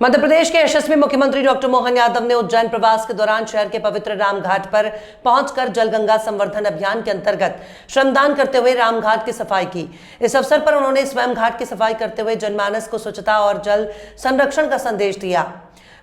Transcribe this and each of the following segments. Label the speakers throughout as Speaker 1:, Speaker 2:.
Speaker 1: मध्य प्रदेश के यशस्वी मुख्यमंत्री डॉक्टर मोहन यादव ने उज्जैन प्रवास के दौरान शहर के पवित्र रामघाट पर पहुंचकर जलगंगा संवर्धन अभियान के अंतर्गत श्रमदान करते हुए रामघाट की सफाई की। इस अवसर पर उन्होंने स्वयं घाट की सफाई करते हुए जनमानस को स्वच्छता और जल संरक्षण का संदेश दिया।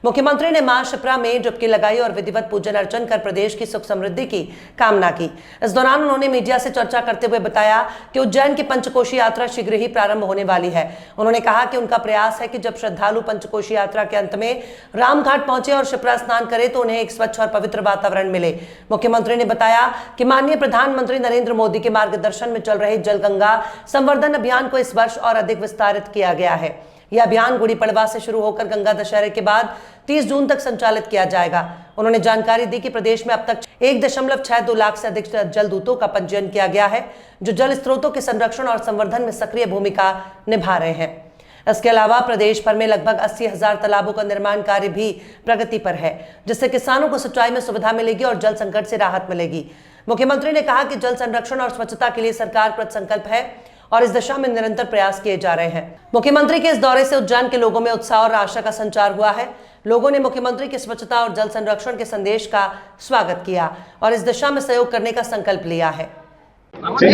Speaker 1: मुख्यमंत्री ने मां शिप्रा में डुबकी लगाई और विधिवत पूजन अर्चन कर प्रदेश की सुख समृद्धि की कामना की। इस दौरान उन्होंने मीडिया से चर्चा करते हुए बताया कि उज्जैन की पंचकोशी यात्रा शीघ्र ही प्रारंभ होने वाली है। उन्होंने कहा कि उनका प्रयास है कि जब श्रद्धालु पंचकोशी यात्रा के अंत में रामघाट पहुंचे और शिप्रा स्नान करे तो उन्हें एक स्वच्छ और पवित्र वातावरण मिले। मुख्यमंत्री ने बताया कि माननीय प्रधानमंत्री नरेंद्र मोदी के मार्गदर्शन में चल रहे जलगंगा संवर्धन अभियान को इस वर्ष और अधिक विस्तारित किया गया है। यह अभियान गुड़ी पड़वा से शुरू होकर गंगा दशहरे के बाद 30 जून तक संचालित किया जाएगा। उन्होंने जानकारी दी कि प्रदेश में अब तक 1.62 लाख से अधिक जलदूतों का पंजीयन किया गया है, जो जल स्रोतों के संरक्षण और संवर्धन में सक्रिय भूमिका निभा रहे हैं। इसके अलावा प्रदेश भर में लगभग 80,000 तालाबों का निर्माण कार्य भी प्रगति पर है, जिससे किसानों को सिंचाई में सुविधा मिलेगी और जल संकट से राहत मिलेगी। मुख्यमंत्री ने कहा कि जल संरक्षण और स्वच्छता के लिए सरकार कृतसंकल्प है और इस दिशा में निरंतर प्रयास किए जा रहे हैं। मुख्यमंत्री के इस दौरे से उज्जैन के लोगों में उत्साह और आशा का संचार हुआ है। लोगों ने मुख्यमंत्री की स्वच्छता और जल संरक्षण के संदेश का स्वागत किया और इस दिशा में सहयोग करने का संकल्प लिया है।
Speaker 2: आपने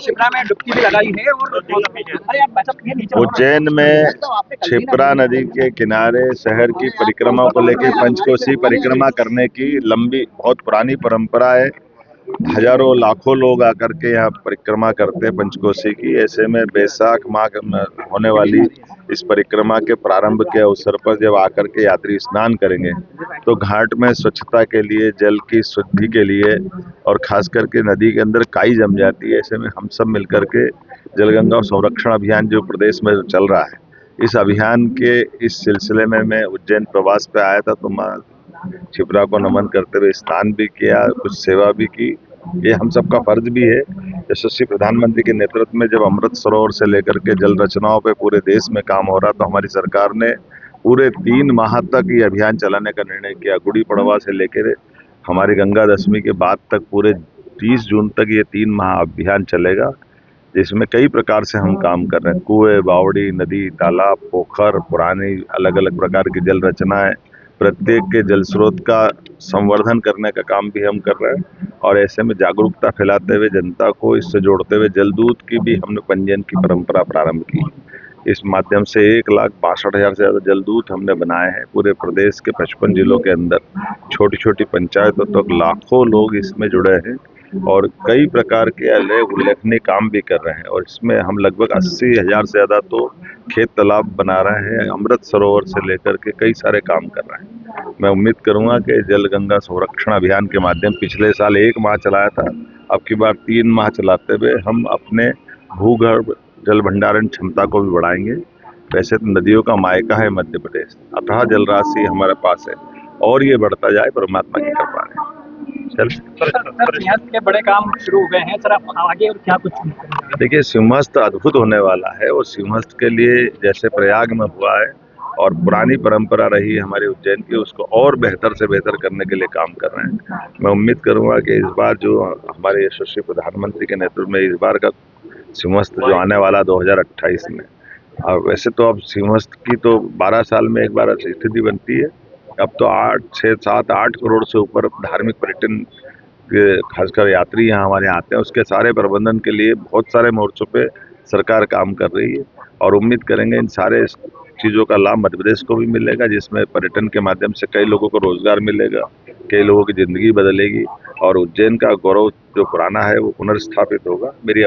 Speaker 2: शिप्रा में डुबकी भी लगाई है और
Speaker 3: उज्जैन में शिप्रा नदी के किनारे शहर की परिक्रमा को लेकर पंचकोशी परिक्रमा करने की लंबी बहुत पुरानी परंपरा है। हजारों लाखों लोग आकर के यहाँ परिक्रमा करते हैं पंचकोशी की। ऐसे में बैसाख माह में होने वाली इस परिक्रमा के प्रारंभ के अवसर पर जब आकर के यात्री स्नान करेंगे तो घाट में स्वच्छता के लिए, जल की शुद्धि के लिए और खास करके नदी के अंदर काई जम जाती है। ऐसे में हम सब मिलकर के जलगंगा संरक्षण अभियान जो प्रदेश में चल रहा है, इस अभियान के इस सिलसिले में मैं उज्जैन प्रवास पे आया था तो मां शिप्रा को नमन करते हुए स्नान भी किया, कुछ सेवा भी की। ये हम सबका फर्ज भी है। यशस्वी प्रधानमंत्री के नेतृत्व में जब अमृत सरोवर से लेकर के जल रचनाओं पे पूरे देश में काम हो रहा तो हमारी सरकार ने पूरे 3 माह तक ये अभियान चलाने का निर्णय किया। गुड़ी पड़वा से लेकर हमारी गंगा दशमी के बाद तक पूरे 30 जून तक ये 3 माह अभियान चलेगा, जिसमें कई प्रकार से हम काम कर रहे हैं। कुएं, बावड़ी, नदी, तालाब, पोखर, पुरानी अलग अलग प्रकार की जल रचनाएं, प्रत्येक के जल स्रोत का संवर्धन करने का काम भी हम कर रहे हैं और ऐसे में जागरूकता फैलाते हुए जनता को इससे जोड़ते हुए जलदूत की भी हमने पंजीयन की परंपरा प्रारंभ की। इस माध्यम से 1,62,000 से ज्यादा जलदूत हमने बनाए हैं। पूरे प्रदेश के 55 जिलों के अंदर छोटी छोटी पंचायतों तक लाखों लोग इसमें जुड़े हैं और कई प्रकार के उल्लेखनीय काम भी कर रहे हैं। और इसमें हम लगभग 80,000 से ज्यादा तो खेत तालाब बना रहे हैं। अमृत सरोवर से लेकर के कई सारे काम कर रहे हैं। मैं उम्मीद करूंगा कि जलगंगा संरक्षण अभियान के माध्यम पिछले साल 1 माह चलाया था, अब की बार 3 माह चलाते हुए हम अपने भूगर्भ जल भंडारण क्षमता को भी बढ़ाएंगे। वैसे तो नदियों का मायका है मध्य प्रदेश, अथाह जल राशि हमारे पास है और ये बढ़ता जाए परमात्मा की कृपा है।
Speaker 2: के बड़े काम शुरू हो गए हैं सर, आप आगे और क्या कुछ?
Speaker 3: देखिए, सिंहस्थ अद्भुत होने वाला है और सिंहस्थ के लिए जैसे प्रयाग में हुआ है और पुरानी परंपरा रही है हमारे उज्जैन की, उसको और बेहतर से बेहतर करने के लिए काम कर रहे हैं। मैं उम्मीद करूंगा कि इस बार जो हमारे यशस्वी प्रधानमंत्री के नेतृत्व में इस बार का सिंहस्थ जो आने वाला 2028 में, और वैसे तो अब सिंहस्थ की तो 12 साल में एक बार स्थिति बनती है। अब तो 8 करोड़ से ऊपर धार्मिक पर्यटन के खासकर यात्री यहाँ हमारे आते हैं, उसके सारे प्रबंधन के लिए बहुत सारे मोर्चों पे सरकार काम कर रही है और उम्मीद करेंगे इन सारे चीज़ों का लाभ मध्य प्रदेश को भी मिलेगा, जिसमें पर्यटन के माध्यम से कई लोगों को रोजगार मिलेगा, कई लोगों की जिंदगी बदलेगी और उज्जैन का गौरव जो पुराना है वो पुनर्स्थापित होगा। मेरी